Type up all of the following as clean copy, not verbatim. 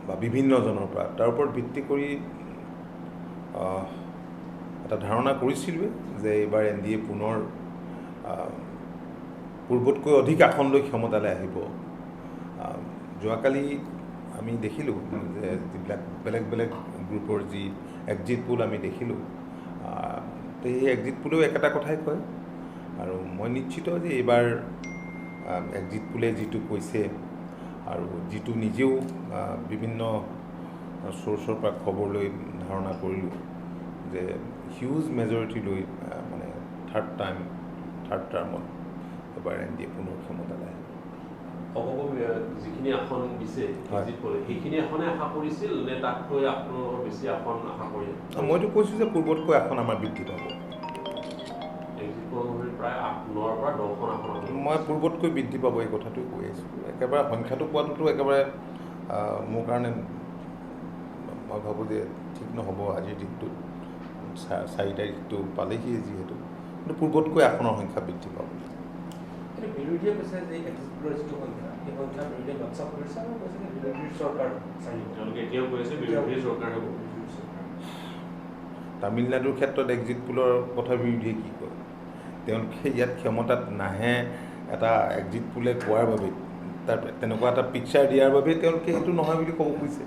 বা বিভিন্নজনৰ পৰা তাৰ ওপৰত ভিত্তি কৰি এটা ধাৰণা কৰিছিলোঁ যে এইবাৰ NDA পুনৰ পূৰ্বতকৈ অধিক আসন লৈ ক্ষমতালৈ আহিব। যোৱাকালি আমি দেখিলোঁ যে যিবিলাক বেলেগ বেলেগ গ্ৰুপৰ যি এক্সিট পোল আমি দেখিলোঁ, তো সেই এক্সিট পোলেও একেটা কথাই কয়। আৰু মই নিশ্চিত যে এইবাৰ এক্সিট পোলে যিটো কৈছে আৰু যিটো নিজেও বিভিন্ন চ'ৰ্চৰ পৰা খবৰ লৈ ধাৰণা কৰিলোঁ যে হিউজ মেজৰিটি লৈ মানে থাৰ্ড টাৰ্মত এবাৰ NDA পুনৰ ক্ষমতালৈ আহিব। যিখিনি আসন দিছে সেইখিনি আসনে আশা কৰিছিল নে তাতকৈ আপোনালোকৰ বেছি আসন আশা কৰি? মইতো কৈছোঁ যে পূৰ্বতকৈ আসন আমাৰ বৃদ্ধি পাব। প্ৰায় 9ৰ পৰা 10খন আসন মই পূৰ্বতকৈ বৃদ্ধি পাব এই কথাটোৱে কৈ আছোঁ। একেবাৰে সংখ্যাটো পোৱাটোতো একেবাৰে মোৰ কাৰণে মই ভাবোঁ যে ঠিক নহ'ব। আজিৰ দিনটোত 4 তাৰিখটো পালেহি যিহেতু, কিন্তু পূৰ্বতকৈ আসনৰ সংখ্যা বৃদ্ধি পাব। বিৰোধীয়ে কৈছে যে এক্সিট পোলৰ যিটো সংখ্যা, সেই সংখ্যা বিৰোধীয়ে বাচ্চা কৰিছে আৰু কৈছে যে বিৰোধীৰ চৰকাৰ তেওঁলোকে এতিয়াও কৈ আছে বিৰোধীৰ চৰকাৰ হ'ব। তামিলনাডুৰ ক্ষেত্ৰত এক্সিট পোলৰ কথা বিৰোধীয়ে কি কয়? তেওঁলোকে ইয়াত ক্ষমতাত নাহে এটা এক্সিট পোলে কোৱাৰ বাবে, তাৰ তেনেকুৱা এটা পিকচাৰ দিয়াৰ বাবে তেওঁলোকে সেইটো নহয় বুলি ক'ব খুজিছে।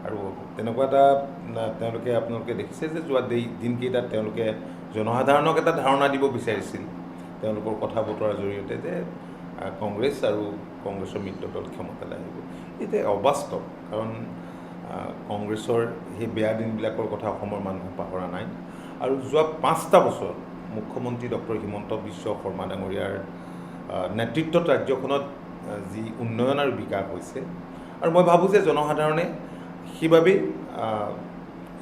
আৰু তেনেকুৱা এটা তেওঁলোকে আপোনালোকে দেখিছে যে যোৱা দিনকেইটাত তেওঁলোকে জনসাধাৰণক এটা ধাৰণা দিব বিচাৰিছিল তেওঁলোকৰ কথা বতৰাৰ জৰিয়তে যে কংগ্ৰেছ আৰু কংগ্ৰেছৰ মিত্ৰ দল ক্ষমতালৈ আহিব। এতিয়া অবাস্তৱ, কাৰণ কংগ্ৰেছৰ সেই বেয়া দিনবিলাকৰ কথা অসমৰ মানুহে পাহৰা নাই। আৰু যোৱা 5টা বছৰ মুখ্যমন্ত্ৰী ডক্টৰ হিমন্ত বিশ্ব শৰ্মা ডাঙৰীয়াৰ নেতৃত্বত ৰাজ্যখনত যি উন্নয়ন আৰু বিকাশ হৈছে, আৰু মই ভাবোঁ যে জনসাধাৰণে সেইবাবেই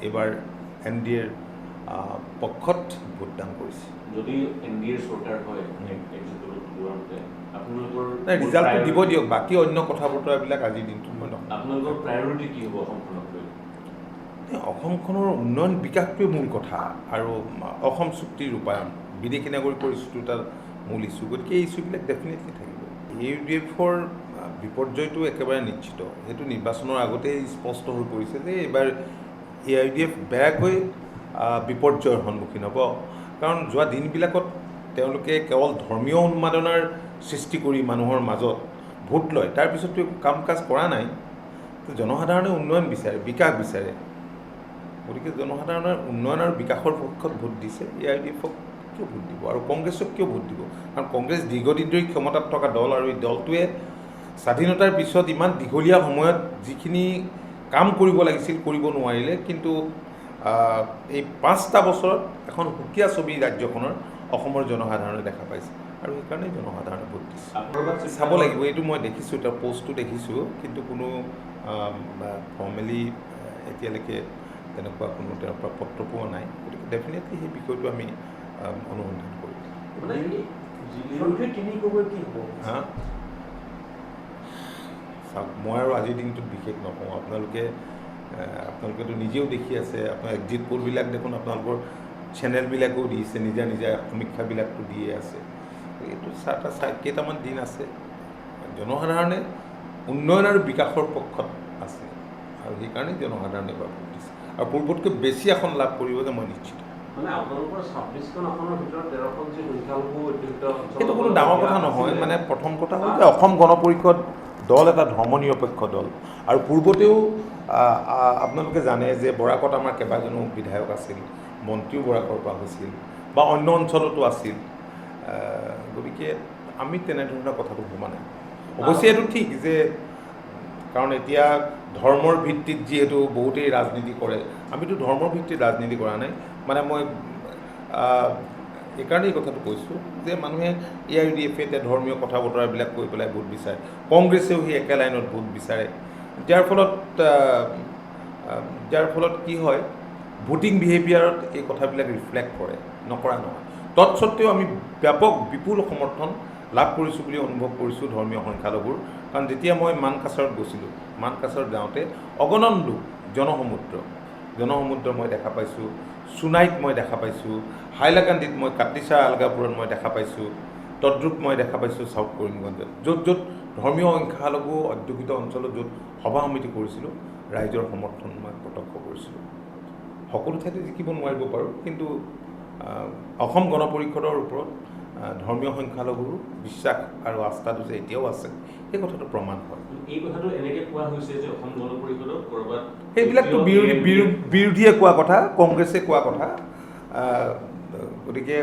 এইবাৰ NDAৰ পক্ষত ভোটদান কৰিছে। যদি NDAৰ চৰকাৰ হয় আপোনালোকৰ ৰিজাল্টটো দিব দিয়ক, বাকী অন্য কথা বতৰাবিলাক আজিৰ দিনটোত মই নকওঁ। আপোনালোকৰ প্ৰায়ৰিটি কি হ'ব অসমখনক লৈ? অসমখনৰ উন্নয়ন বিকাশটোৱে মূল কথা, আৰু অসম চুক্তিৰ ৰূপায়ণ, বিদেশী নাগৰিক পৰিস্থিতিটো মূল ইছ্যু। গতিকে এই ইছ্যুবিলাক ডেফিনেটলি থাকিব। AUDFৰ বিপৰ্যয়টো একেবাৰে নিশ্চিত। সেইটো নিৰ্বাচনৰ আগতেই স্পষ্ট হৈ পৰিছে যে এইবাৰ AUDF বেয়াকৈ বিপৰ্যয়ৰ সন্মুখীন হ'ব। কাৰণ যোৱা দিনবিলাকত তেওঁলোকে কেৱল ধৰ্মীয় উন্মাদনাৰ সৃষ্টি কৰি মানুহৰ মাজত ভোট লয়, তাৰপিছততো একো কাম কাজ কৰা নাই। জনসাধাৰণে উন্নয়ন বিচাৰে, বিকাশ বিচাৰে। গতিকে জনসাধাৰণৰ উন্নয়ন আৰু বিকাশৰ পক্ষত ভোট দিছে। AUDFক কিয় ভোট দিব আৰু কংগ্ৰেছক কিয় ভোট দিব? কাৰণ কংগ্ৰেছ দীৰ্ঘদিন ধৰি ক্ষমতাত থকা দল, আৰু এই দলটোৱে স্বাধীনতাৰ পিছত ইমান দীঘলীয়া সময়ত যিখিনি কাম কৰিব লাগিছিল কৰিব নোৱাৰিলে। কিন্তু এই 5টা বছৰত এখন সুকীয়া ছবি ৰাজ্যখনৰ অসমৰ জনসাধাৰণে দেখা পাইছে, আৰু সেইকাৰণে জনসাধাৰণে ভোট দিছে। চাব লাগিব, এইটো মই দেখিছোঁ, তাৰ পষ্টটো দেখিছোঁ, কিন্তু কোনো ফৰ্মেলি এতিয়ালৈকে তেনেকুৱা কোনো তেওঁৰ পৰা পত্ৰ পোৱা নাই। গতিকে ডেফিনেটলি সেই বিষয়টো আমি অনুসন্ধান কৰিম। হা, চাওক, মই আৰু আজিৰ দিনটোত বিশেষ নকওঁ। আপোনালোকেতো নিজেও দেখি আছে, আপোনাৰ এক্সিট পোলবিলাক দেখোন আপোনালোকৰ চেনেলবিলাকেও দিছে, নিজা নিজা সমীক্ষাবিলাকতো দিয়ে আছে। এইটো কেইটামান দিন আছে। জনসাধাৰণে উন্নয়ন আৰু বিকাশৰ পক্ষত আছে, আৰু সেইকাৰণে জনসাধাৰণে এবাৰ ভোট দিছে, আৰু পূৰ্বতকৈ বেছি আসন লাভ কৰিব যে মই নিশ্চিত। সেইটো কোনো ডাঙৰ কথা নহয়। মানে প্ৰথম কথা হ'ল যে অসম গণ পৰিষদ দল এটা ধৰ্মনিৰপেক্ষ দল, আৰু পূৰ্বতেও আপোনালোকে জানে যে বৰাকত আমাৰ কেইবাজনো বিধায়ক আছিল, মন্ত্ৰীও বৰাকৰ পৰা হৈছিল, বা অন্য অঞ্চলতো আছিল। গতিকে আমি তেনেধৰণৰ কথাটো ভবা নাই। অৱশ্যে এইটো ঠিক যে, কাৰণ এতিয়া ধৰ্মৰ ভিত্তিত যিহেতু বহুতেই ৰাজনীতি কৰে, আমিতো ধৰ্মৰ ভিত্তিত ৰাজনীতি কৰা নাই। মানে মই এইকাৰণেই কথাটো কৈছোঁ যে মানুহে AUDF এতিয়া ধৰ্মীয় কথা বতৰাবিলাক কৈ পেলাই ভোট বিচাৰে, কংগ্ৰেছেও সেই একে লাইনত ভোট বিচাৰে, যাৰ ফলত কি হয়, ভোটিং বিহেভিয়াৰত এই কথাবিলাক ৰিফ্লেক্ট কৰে, নকৰা নহয়। তৎসত্ত্বেও আমি ব্যাপক বিপুল সমৰ্থন লাভ কৰিছোঁ বুলি অনুভৱ কৰিছোঁ ধৰ্মীয় সংখ্যালঘুৰ। কাৰণ যেতিয়া মই মানকাছাৰত গৈছিলোঁ, মানকাছাৰত যাওঁতে অগণন লোক, জনসমুদ্ৰ মই দেখা পাইছোঁ, সোণাইত মই দেখা পাইছোঁ, হাইলাকান্দিত মই কাটিচাৰ আলগাপুৰত মই দেখা পাইছোঁ, তদ্ৰুপ মই দেখা পাইছোঁ চাউথ কৰিমগঞ্জত, য'ত ধৰ্মীয় সংখ্যালঘু অধ্যুষিত অঞ্চলত য'ত সভা সমিতি কৰিছিলোঁ, ৰাইজৰ সমৰ্থন মই প্ৰত্যক্ষ কৰিছিলোঁ। সকলো ঠাইতে জিকিব নোৱাৰিব পাৰোঁ, কিন্তু অসম গণ পৰিষদৰ ওপৰত ধৰ্মীয় সংখ্যালঘুৰ বিশ্বাস আৰু আস্থাটো যে এতিয়াও আছে, সেই কথাটো প্ৰমাণ হয়। এই কথাটো এনেকৈ কোৱা হৈছে যে অসম গণ পৰিষদত ক'ৰবাত সেইবিলাকতো বিৰোধীয়ে কোৱা কথা, কংগ্ৰেছে কোৱা কথা। গতিকে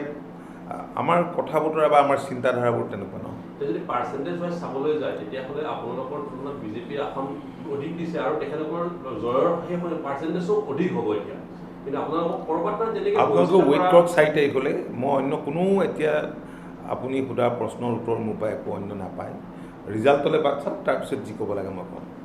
আমাৰ কথা বতৰা বা আমাৰ চিন্তাধাৰাবোৰ তেনেকুৱা নহয়। যদি পাৰ্চেণ্টেজ ৱাইজ চাবলৈ যায়, তেতিয়াহ'লে আপোনালোকৰ তুলনাত বিজেপিৰ আসন অধিক দিছে আৰু তেখেতলোকৰ জয়ৰ সেই পাৰ্চেণ্টেজো অধিক হ'ব এতিয়া। কিন্তু আপোনালোকক ক'ৰবাত তেনেকৈ আপোনালোকে ৱেইট কৰক 4 তাৰিখলৈ। মই অন্য কোনো এতিয়া আপুনি সোধা প্ৰশ্নৰ উত্তৰ মোৰ পৰা একো অন্য নাপায়। ৰিজাল্টলৈ বাট চাওক, তাৰপিছত যি ক'ব লাগে মই ক'ম।